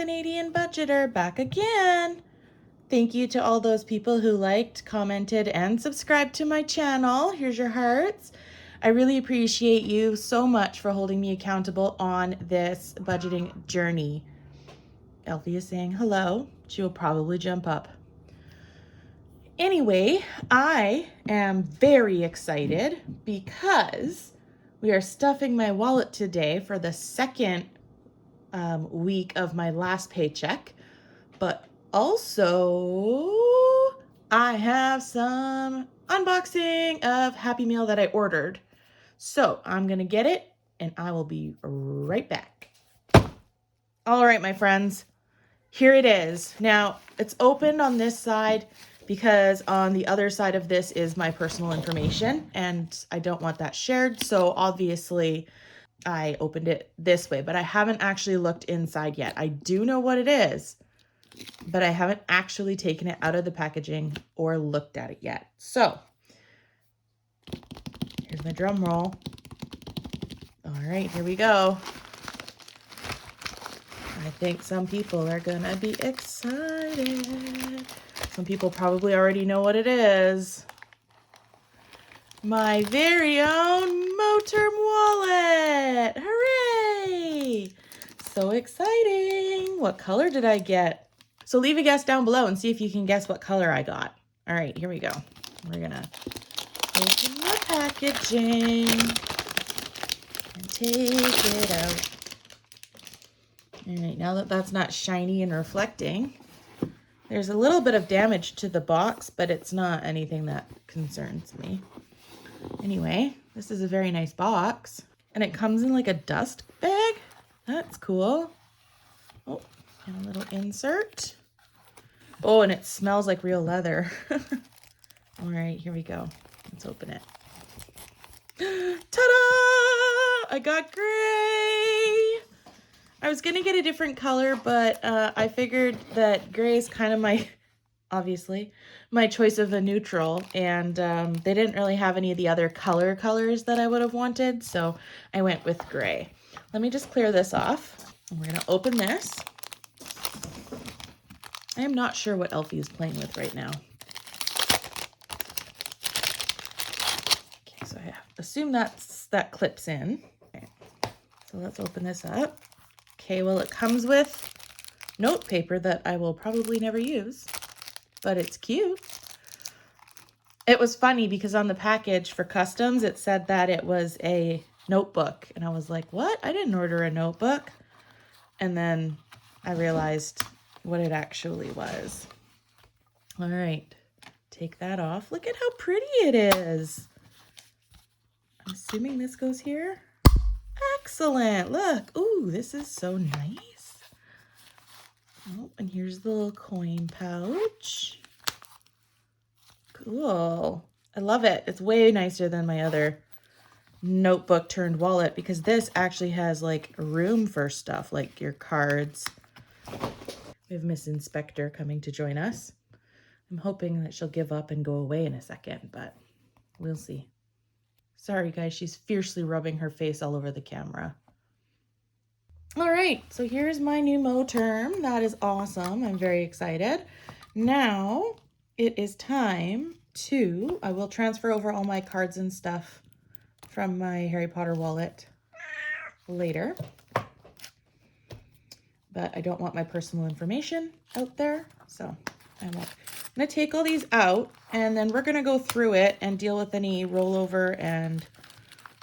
Canadian budgeter back again. Thank you to all those people who liked, commented, and subscribed to my channel. Here's your hearts. I really appreciate you so much for holding me accountable on this budgeting journey. Elfie is saying hello. She will probably jump up. Anyway, I am very excited because we are stuffing my wallet today for the second week of my last paycheck, but also I have some unboxing of Happy Meal that I ordered. So I'm gonna get it and I will be right back. All right, my friends, here it is. Now it's opened on this side because on the other side of this is my personal information and I don't want that shared. So obviously I opened it this way, but I haven't actually looked inside yet. I do know what it is, but I haven't actually taken it out of the packaging or looked at it yet. So here's my drum roll. All right, here we go. I think some people are gonna be excited. Some people probably already know what it is. My very own Moterm wallet. Hooray! So exciting. What color did I get? So leave a guess down below and see if you can guess what color I got. All right, here we go. We're gonna open the packaging and take it out. All right, now that that's not shiny and reflecting, there's a little bit of damage to the box, but it's not anything that concerns me. Anyway, this is a very nice box, and it comes in like a dust bag. That's cool. Oh, and a little insert. Oh, and it smells like real leather. All right, here we go. Let's open it. Ta-da! I got gray. I was gonna get a different color, but I figured that gray is kind of my, obviously, my choice of a neutral, and they didn't really have any of the other colors that I would have wanted, so I went with gray. Let me just clear this off. We're gonna open this. I am not sure what Elfie is playing with right now. Okay, so I assume that clips in. Okay, so let's open this up. Okay, well, it comes with note paper that I will probably never use, but it's cute. It was funny because on the package for customs, it said that it was a notebook. And I was like, what? I didn't order a notebook. And then I realized what it actually was. All right, take that off. Look at how pretty it is. I'm assuming this goes here. Excellent. Look. Ooh, this is so nice. Oh, and here's the little coin pouch. Cool. I love it. It's way nicer than my other notebook turned wallet because this actually has like room for stuff like your cards. We have Miss Inspector coming to join us. I'm hoping that she'll give up and go away in a second, but we'll see. Sorry, guys, she's fiercely rubbing her face all over the camera. All right, so here's my new Moterm. That is awesome. I'm very excited. Now it is time to, I will transfer over all my cards and stuff from my Harry Potter wallet later. But I don't want my personal information out there, so I won't. I'm gonna take all these out and then we're gonna go through it and deal with any rollover and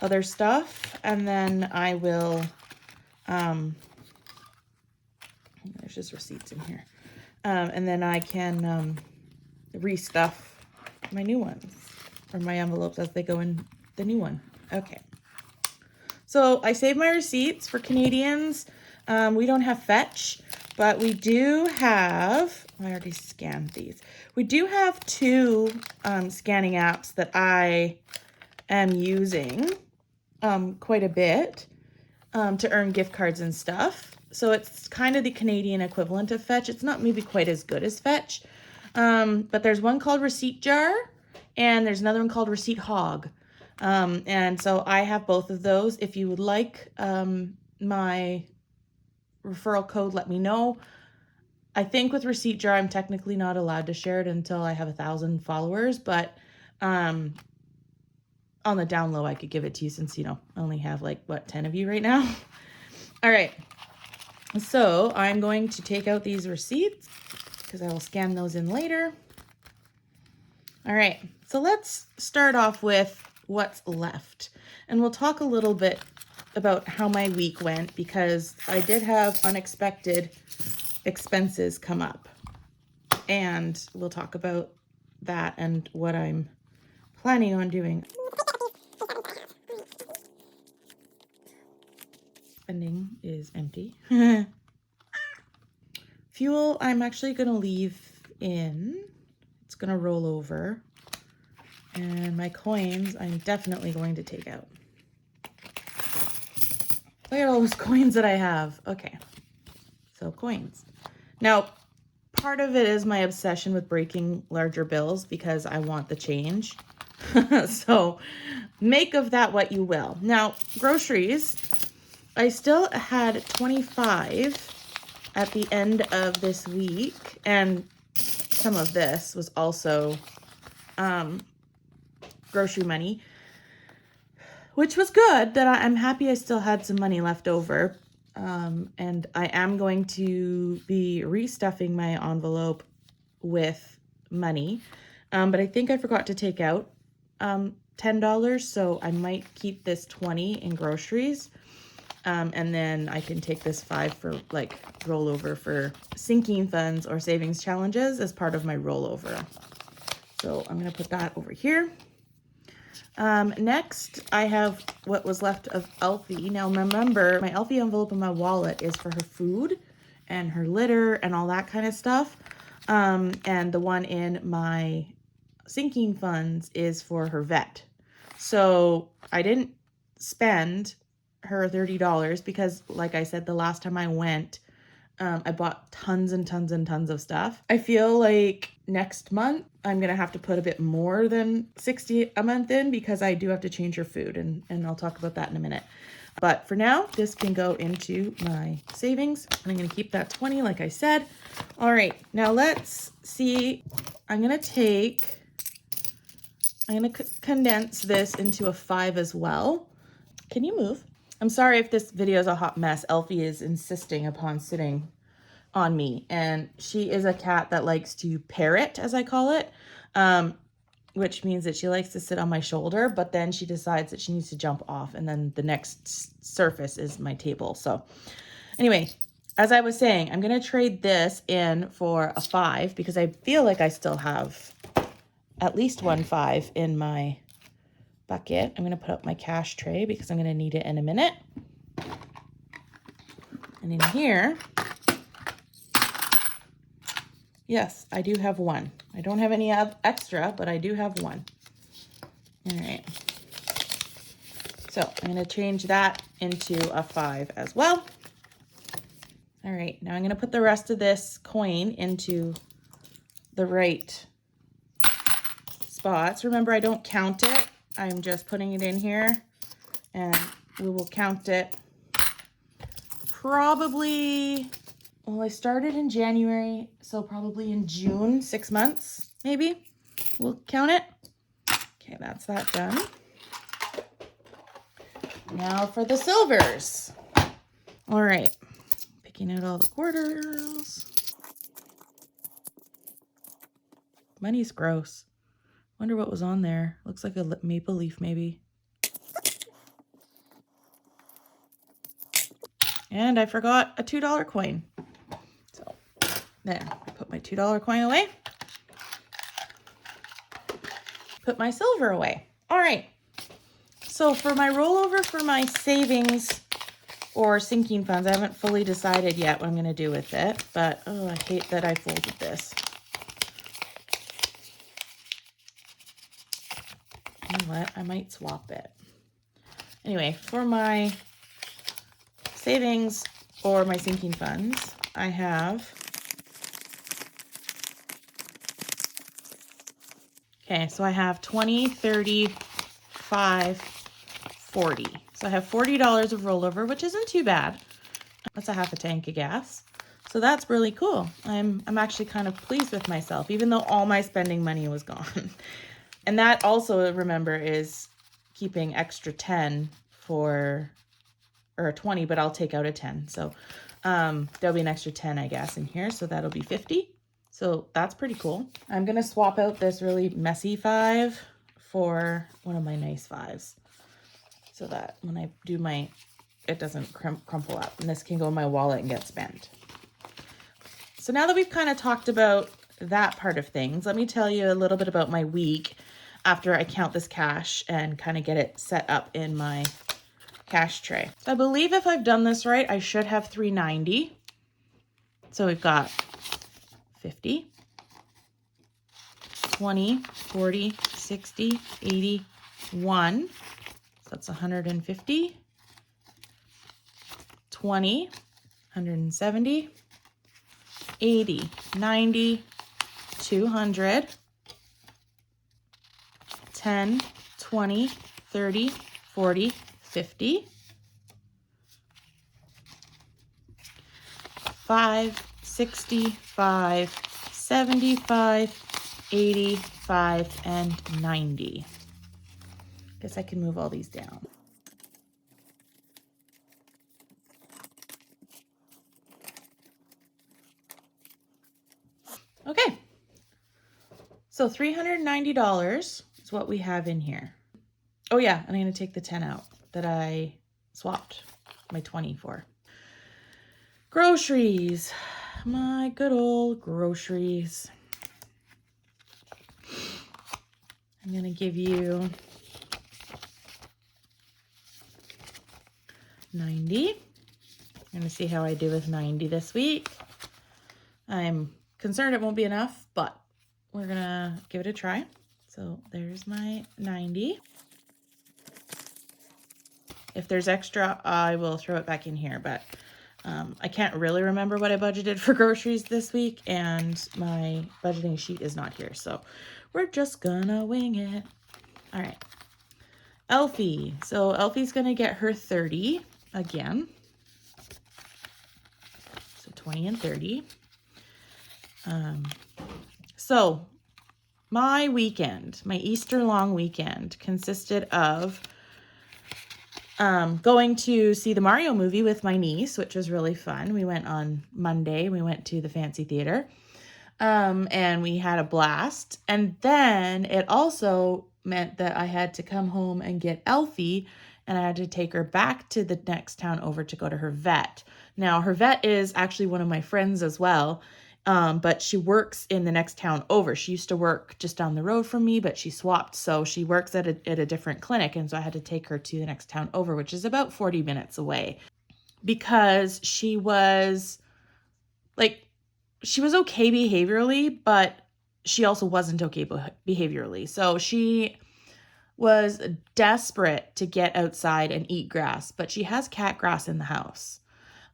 other stuff. And then I will, there's just receipts in here. And then I can restuff my new ones or my envelopes as they go in the new one. Okay. So I saved my receipts for Canadians. We don't have Fetch, but we do have, I already scanned these. We do have two scanning apps that I am using quite a bit to earn gift cards and stuff. So it's kind of the Canadian equivalent of Fetch. It's not maybe quite as good as Fetch, but there's one called Receipt Jar and there's another one called Receipt Hog. And so I have both of those. If you would like my referral code, let me know. I think with Receipt Jar, I'm technically not allowed to share it until I have 1,000 followers, but on the down low, I could give it to you since, I only have 10 of you right now. All right. So I'm going to take out these receipts because I will scan those in later. All right. So let's start off with what's left. And we'll talk a little bit about how my week went because I did have unexpected expenses come up. And we'll talk about that and what I'm planning on doing. Spending is empty. Fuel, I'm actually going to leave in. It's going to roll over. And my coins, I'm definitely going to take out. Look at all those coins that I have. Okay. So coins. Now, part of it is my obsession with breaking larger bills because I want the change. So make of that what you will. Now, groceries, I still had 25 at the end of this week, and some of this was also grocery money, which was good. That I'm happy I still had some money left over. And I am going to be restuffing my envelope with money. But I think I forgot to take out $10, so I might keep this 20 in groceries. And then I can take this 5 for rollover for sinking funds or savings challenges as part of my rollover. So I'm going to put that over here. Next, I have what was left of Elfie. Now remember, my Elfie envelope in my wallet is for her food and her litter and all that kind of stuff. And the one in my sinking funds is for her vet. So I didn't spend her $30 because, like I said, the last time I went, I bought tons and tons and tons of stuff. I feel like next month I'm going to have to put a bit more than $60 a month in because I do have to change her food, and I'll talk about that in a minute. But for now, this can go into my savings. I'm going to keep that 20 like I said. All right, now let's see. I'm going to condense this into a 5 as well. Can you move? I'm sorry if this video is a hot mess. Elfie is insisting upon sitting on me, and she is a cat that likes to parrot, as I call it, which means that she likes to sit on my shoulder, but then she decides that she needs to jump off, and then the next surface is my table. So anyway, as I was saying, I'm going to trade this in for a 5 because I feel like I still have at least one 5 in my bucket. I'm going to put up my cash tray because I'm going to need it in a minute. And in here, yes, I do have 1. I don't have any extra, but I do have 1. All right. So I'm going to change that into a 5 as well. All right. Now I'm going to put the rest of this coin into the right spots. Remember, I don't count it. I'm just putting it in here, and we will count it probably, well, I started in January, so probably in June, 6 months, maybe. We'll count it. Okay, that's that done. Now for the silvers. All right, picking out all the quarters. Money's gross. Wonder what was on there. Looks like a maple leaf, maybe. And I forgot a $2 coin. So there, I put my $2 coin away. Put my silver away. All right. So for my rollover for my savings or sinking funds, I haven't fully decided yet what I'm going to do with it. But, oh, I hate that I folded this. You know what? I might swap it. Anyway, for my savings or my sinking funds, I have, okay, so I have 20, 30, 5, 40. So I have $40 of rollover, which isn't too bad. That's a half a tank of gas. So that's really cool. I'm actually kind of pleased with myself, even though all my spending money was gone. And that also, remember, is keeping extra 10 for, or a 20, but I'll take out a 10. So there'll be an extra 10, I guess, in here. So that'll be 50. So that's pretty cool. I'm going to swap out this really messy 5 for one of my nice 5s. So that when I do my, it doesn't crumple up. And this can go in my wallet and get spent. So now that we've kind of talked about that part of things, let me tell you a little bit about my week after I count this cash and kind of get it set up in my cash tray. So I believe if I've done this right, I should have $390. So we've got 50, 20, 40, 60, 80, 1. So that's 150, 20, 170, 80, 90, 200, 10, 20, 30, 40, 50, 5, 65, 75, 85, and 90. Guess I can move all these down. Okay. So $390 is what we have in here. Oh yeah, and I'm going to take the 10 out that I swapped my 20 for. Groceries. My good old groceries. I'm going to give you 90. I'm going to see how I do with 90 this week. I'm concerned it won't be enough, but we're going to give it a try. So there's my 90. If there's extra, I will throw it back in here, but I can't really remember what I budgeted for groceries this week, and my budgeting sheet is not here, so we're just gonna wing it. All right. Elfie. So Elfie's gonna get her 30 again. So 20 and 30. So my weekend, my Easter long weekend, consisted of going to see the Mario movie with my niece, which was really fun. We went on Monday. We went to the Fancy Theater, and we had a blast. And then it also meant that I had to come home and get Elfie, and I had to take her back to the next town over to go to her vet. Now, her vet is actually one of my friends as well. But she works in the next town over. She used to work just down the road from me, but she swapped. So she works at a different clinic. And so I had to take her to the next town over, which is about 40 minutes away, because she was okay behaviorally, but she also wasn't okay behaviorally. So she was desperate to get outside and eat grass, but she has cat grass in the house.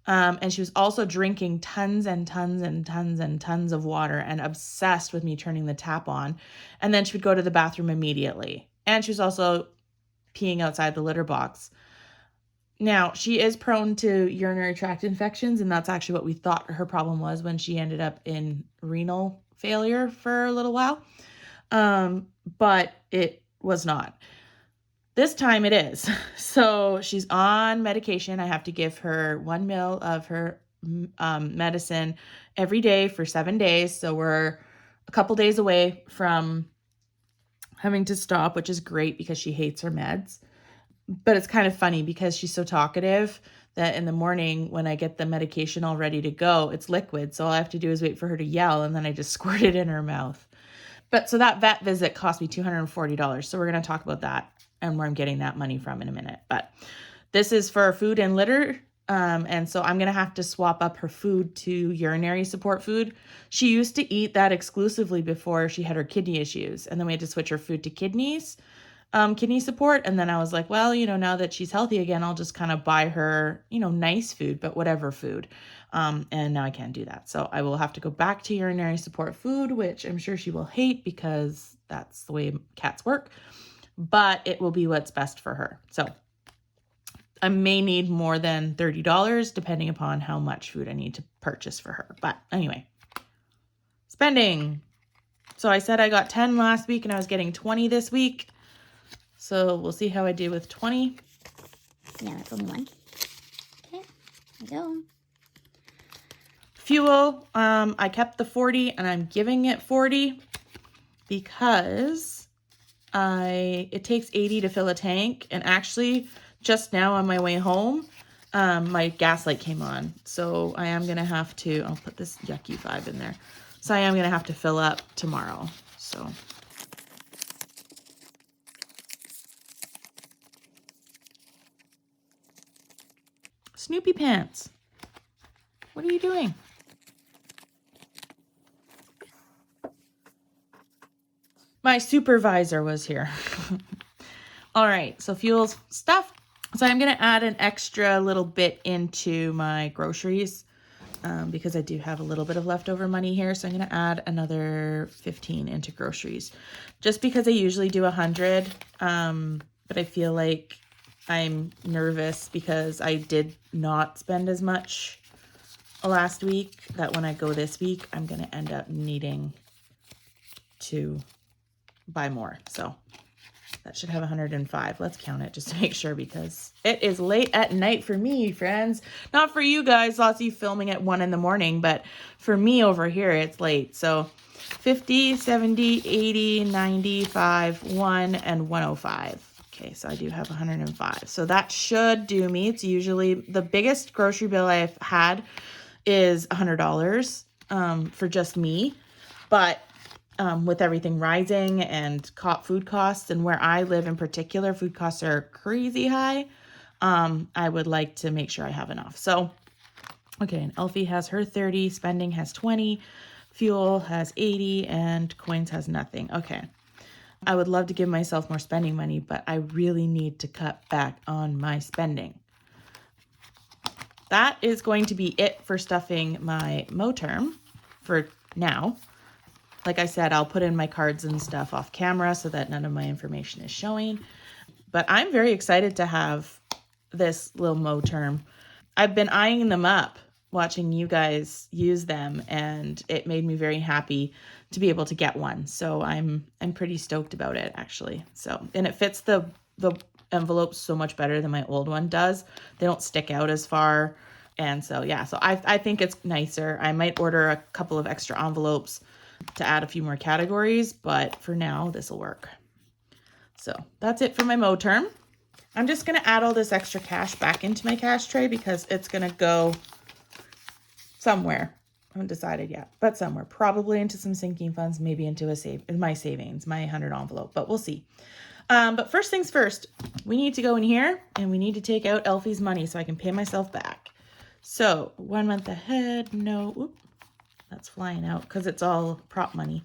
And she was also drinking tons and tons and tons and tons of water and obsessed with me turning the tap on. And then she would go to the bathroom immediately. And she was also peeing outside the litter box. Now, she is prone to urinary tract infections, and that's actually what we thought her problem was when she ended up in renal failure for a little while. But it was not. This time it is. So she's on medication. I have to give her 1 ml of her medicine every day for 7 days. So we're a couple days away from having to stop, which is great because she hates her meds. But it's kind of funny because she's so talkative that in the morning when I get the medication all ready to go, it's liquid. So all I have to do is wait for her to yell, and then I just squirt it in her mouth. But so that vet visit cost me $240. So we're going to talk about that and where I'm getting that money from in a minute. But this is for food and litter. And so I'm going to have to swap up her food to urinary support food. She used to eat that exclusively before she had her kidney issues. And then we had to switch her food to kidney support. And then I was like, well, now that she's healthy again, I'll just kind of buy her, nice food, but whatever food. And now I can't do that. So I will have to go back to urinary support food, which I'm sure she will hate because that's the way cats work, but it will be what's best for her. So I may need more than $30 depending upon how much food I need to purchase for her. But anyway, spending. So I said I got 10 last week and I was getting 20 this week. So we'll see how I do with 20. Yeah, that's only one. Okay, there we go. Fuel, I kept the 40 and I'm giving it 40 because it takes 80 to fill a tank. And actually just now on my way home, my gas light came on. So I am going to have to, I'll put this Yucky 5 in there. So I am going to have to fill up tomorrow. So Snoopy Pants, what are you doing? My supervisor was here. All right, so fuels stuff. So I'm going to add an extra little bit into my groceries because I do have a little bit of leftover money here. So I'm going to add another 15 into groceries just because I usually do 100. But I feel like I'm nervous because I did not spend as much last week that when I go this week, I'm going to end up needing to buy more. So that should have 105. Let's count it just to make sure because it is late at night for me, friends. Not for you guys. Lots of you filming at 1 in the morning, but for me over here, it's late. So 50, 70, 80, 95, 1, and 105. Okay, so I do have 105. So that should do me. It's usually the biggest grocery bill I've had is $100 for just me. But with everything rising and food costs and where I live in particular, food costs are crazy high. I would like to make sure I have enough. So, okay, and Elfie has her 30, spending has 20, fuel has 80, and coins has nothing. Okay. I would love to give myself more spending money, but I really need to cut back on my spending. That is going to be it for stuffing my Moterm for now. Like I said, I'll put in my cards and stuff off camera so that none of my information is showing. But I'm very excited to have this little Moterm. I've been eyeing them up, watching you guys use them, and it made me very happy to be able to get one. So I'm pretty stoked about it, actually. So, and it fits the envelope so much better than my old one does. They don't stick out as far. And so, yeah, so I think it's nicer. I might order a couple of extra envelopes to add a few more categories, but for now, this will work. So that's it for my Moterm. I'm just going to add all this extra cash back into my cash tray because it's going to go somewhere. I haven't decided yet, but somewhere. Probably into some sinking funds, maybe into my savings, my 100 envelope, but we'll see. But first things first, we need to go in here and we need to take out Elfie's money so I can pay myself back. So 1 month ahead, no, whoop, that's flying out because it's all prop money.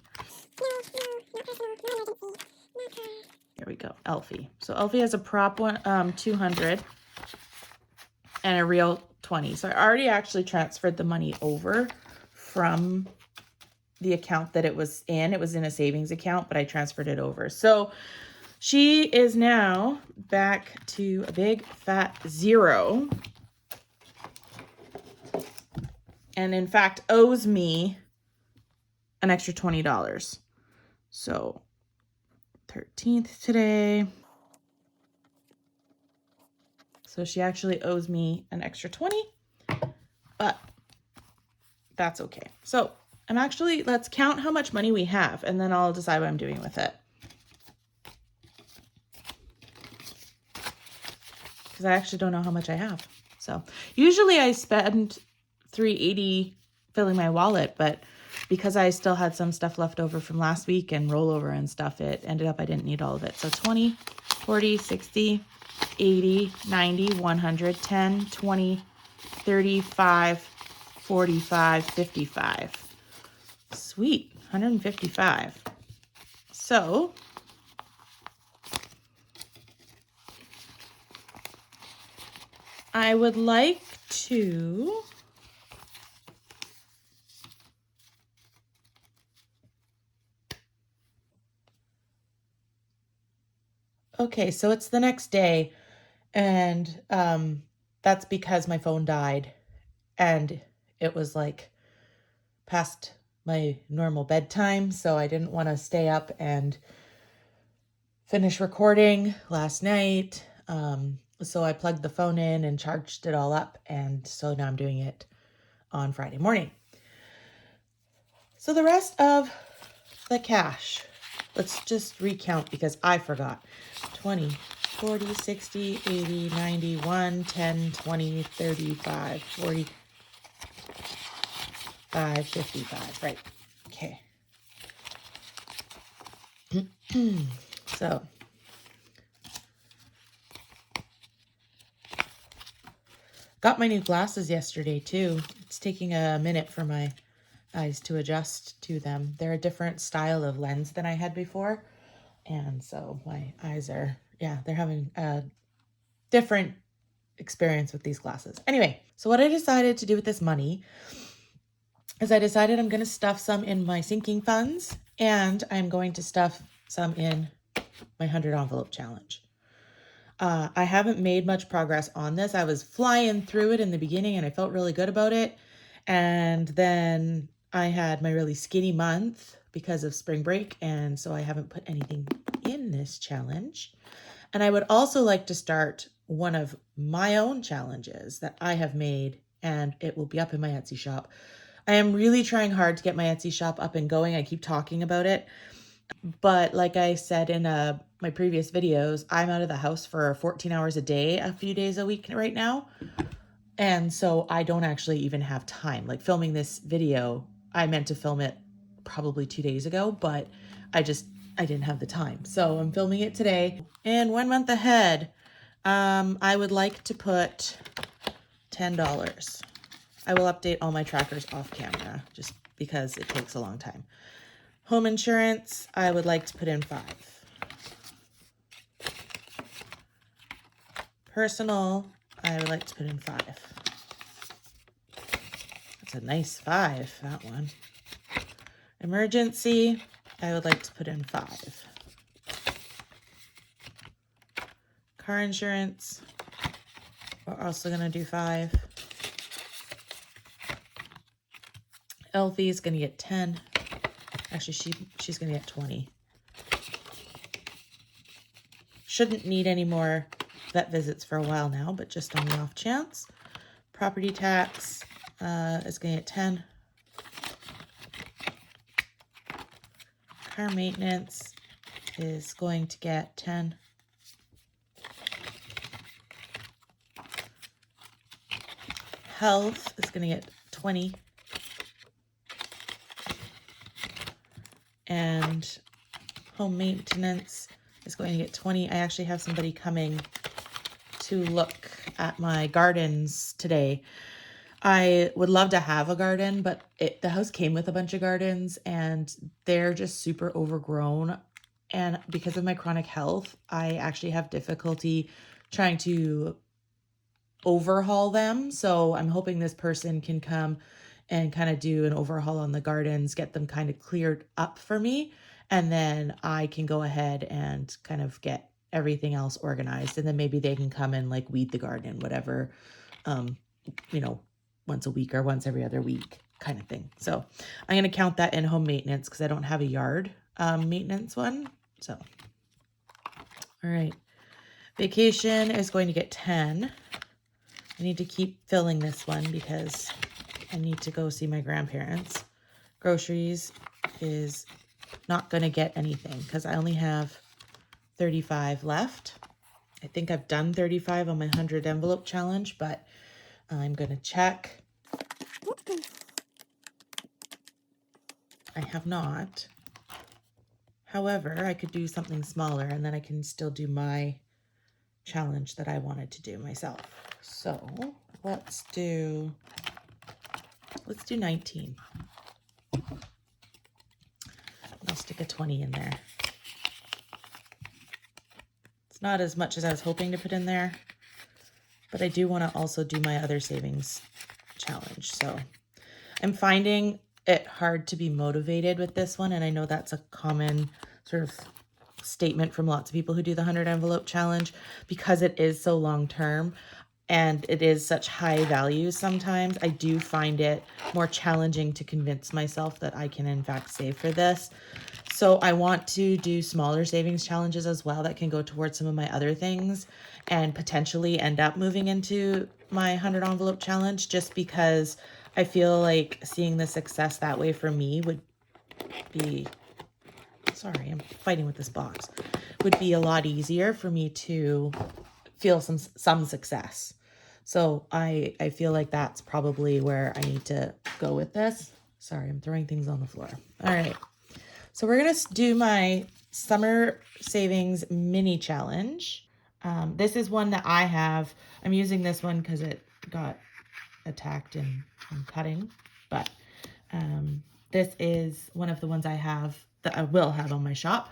Here we go, Elfie. So Elfie has a prop one, 200 and a real 20. So I already actually transferred the money over from the account that it was in. It was in a savings account, but I transferred it over. So she is now back to a big fat 0. And in fact, owes me an extra $20. So 13th today. So she actually owes me an extra 20, but that's okay. So let's count how much money we have and then I'll decide what I'm doing with it. Because I actually don't know how much I have. So usually I spend $380 filling my wallet, but because I still had some stuff left over from last week and rollover and stuff, it ended up I didn't need all of it. So 20, 40, 60, 80, 90, 100, 10, 20, 35, 45, 55. Sweet, 155. So I would like to okay, so it's the next day And that's because my phone died and it was like past my normal bedtime. So I didn't want to stay up and finish recording last night. So I plugged the phone in and charged it all up. And so now I'm doing it on Friday morning. So the rest of the cash, let's just recount because I forgot. 20, 40, 60, 80, 90, 1, 10, 20, 35, 40, 55, right. Okay. So got my new glasses yesterday too. It's taking a minute for my eyes to adjust to them. They're a different style of lens than I had before. And so my eyes are, yeah, they're having a different experience with these glasses. Anyway, so what I decided to do with this money is I decided I'm going to stuff some in my sinking funds and I'm going to stuff some in my 100 envelope challenge. I haven't made much progress on this. I was flying through it in the beginning and I felt really good about it. And then I had my really skinny month because of spring break. And so I haven't put anything in this challenge. And I would also like to start one of my own challenges that I have made, and it will be up in my Etsy shop. I am really trying hard to get my Etsy shop up and going. I keep talking about it. But like I said in my previous videos, I'm out of the house for 14 hours a day, a few days a week right now. And so I don't actually even have time. Like filming this video, I meant to film it probably 2 days ago, but I didn't have the time. So I'm filming it today. And 1 month ahead, I would like to put $10. I will update all my trackers off camera just because it takes a long time. Home insurance, I would like to put in 5. Personal, I would like to put in 5. That's a nice 5, that one. Emergency, I would like to put in 5. Car insurance, we're also going to do 5. Elfie is going to get 10. Actually, she's going to get 20. Shouldn't need any more vet visits for a while now, but just on the off chance. Property tax is going to get 10. Car maintenance is going to get 10. Health is going to get 20. And home maintenance is going to get 20. I actually have somebody coming to look at my gardens today. I would love to have a garden, but the house came with a bunch of gardens and they're just super overgrown. And because of my chronic health, I actually have difficulty trying to overhaul them. So I'm hoping this person can come and kind of do an overhaul on the gardens, get them kind of cleared up for me. And then I can go ahead and kind of get everything else organized. And then maybe they can come and like weed the garden, whatever, you know, once a week or once every other week kind of thing. So I'm going to count that in home maintenance because I don't have a yard maintenance one. So, all right. Vacation is going to get 10. I need to keep filling this one because I need to go see my grandparents. Groceries is not going to get anything because I only have 35 left. I think I've done 35 on my 100 envelope challenge, but I'm going to check. I have not. However, I could do something smaller and then I can still do my challenge that I wanted to do myself. So let's do 19. I'll stick a 20 in there. It's not as much as I was hoping to put in there, but I do want to also do my other savings challenge. So I'm finding it hard to be motivated with this one, and I know that's a common sort of statement from lots of people who do the 100 envelope challenge, because it is so long term and it is such high value sometimes. I do find it more challenging to convince myself that I can in fact save for this. So I want to do smaller savings challenges as well that can go towards some of my other things and potentially end up moving into my 100 envelope challenge, just because I feel like seeing the success that way for me would be, sorry, I'm fighting with this box, would be a lot easier for me to feel some success. So I feel like that's probably where I need to go with this. Sorry, I'm throwing things on the floor. All right. So we're going to do my summer savings mini challenge. This is one that I have. I'm using this one because it got attacked in cutting, but this is one of the ones I have that I will have on my shop.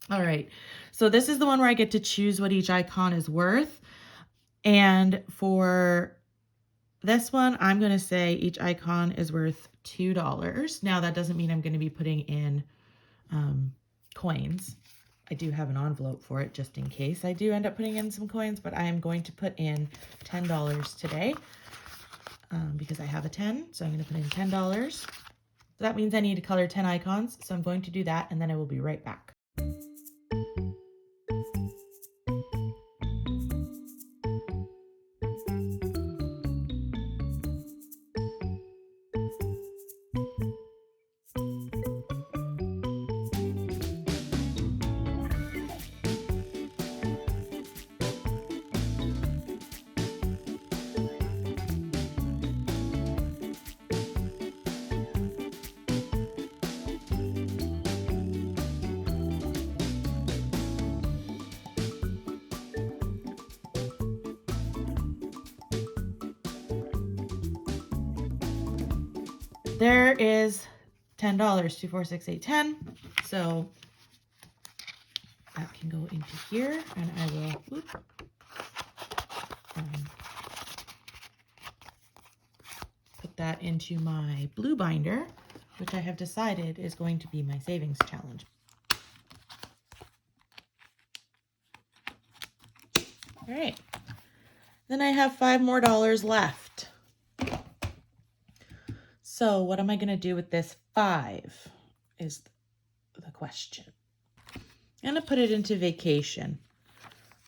All right, so this is the one where I get to choose what each icon is worth. And for this one, I'm going to say each icon is worth $2. Now, that doesn't mean I'm going to be putting in coins. I do have an envelope for it just in case I do end up putting in some coins, but I am going to put in $10 today because I have a 10. So I'm going to put in $10. So that means I need to color 10 icons. So I'm going to do that and then I will be right back. There is $10, 2, 4, 6, 8, 10. So that can go into here and I will put that into my blue binder, which I have decided is going to be my savings challenge. All right, then I have $5 more left. So what am I going to do with this 5 is the question. I'm going to put it into vacation.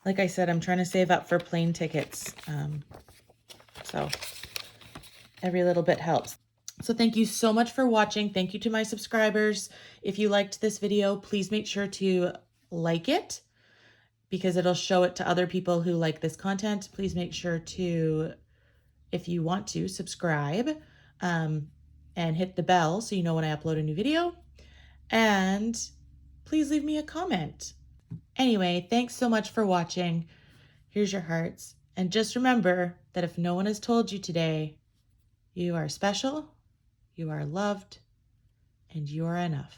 Like I said, I'm trying to save up for plane tickets. So every little bit helps. So thank you so much for watching. Thank you to my subscribers. If you liked this video, please make sure to like it because it'll show it to other people who like this content. Please make sure to, if you want to, subscribe and hit the bell so you know when I upload a new video. And please leave me a comment. Anyway, thanks so much for watching. Here's your hearts. And just remember that if no one has told you today, you are special, you are loved, and you are enough.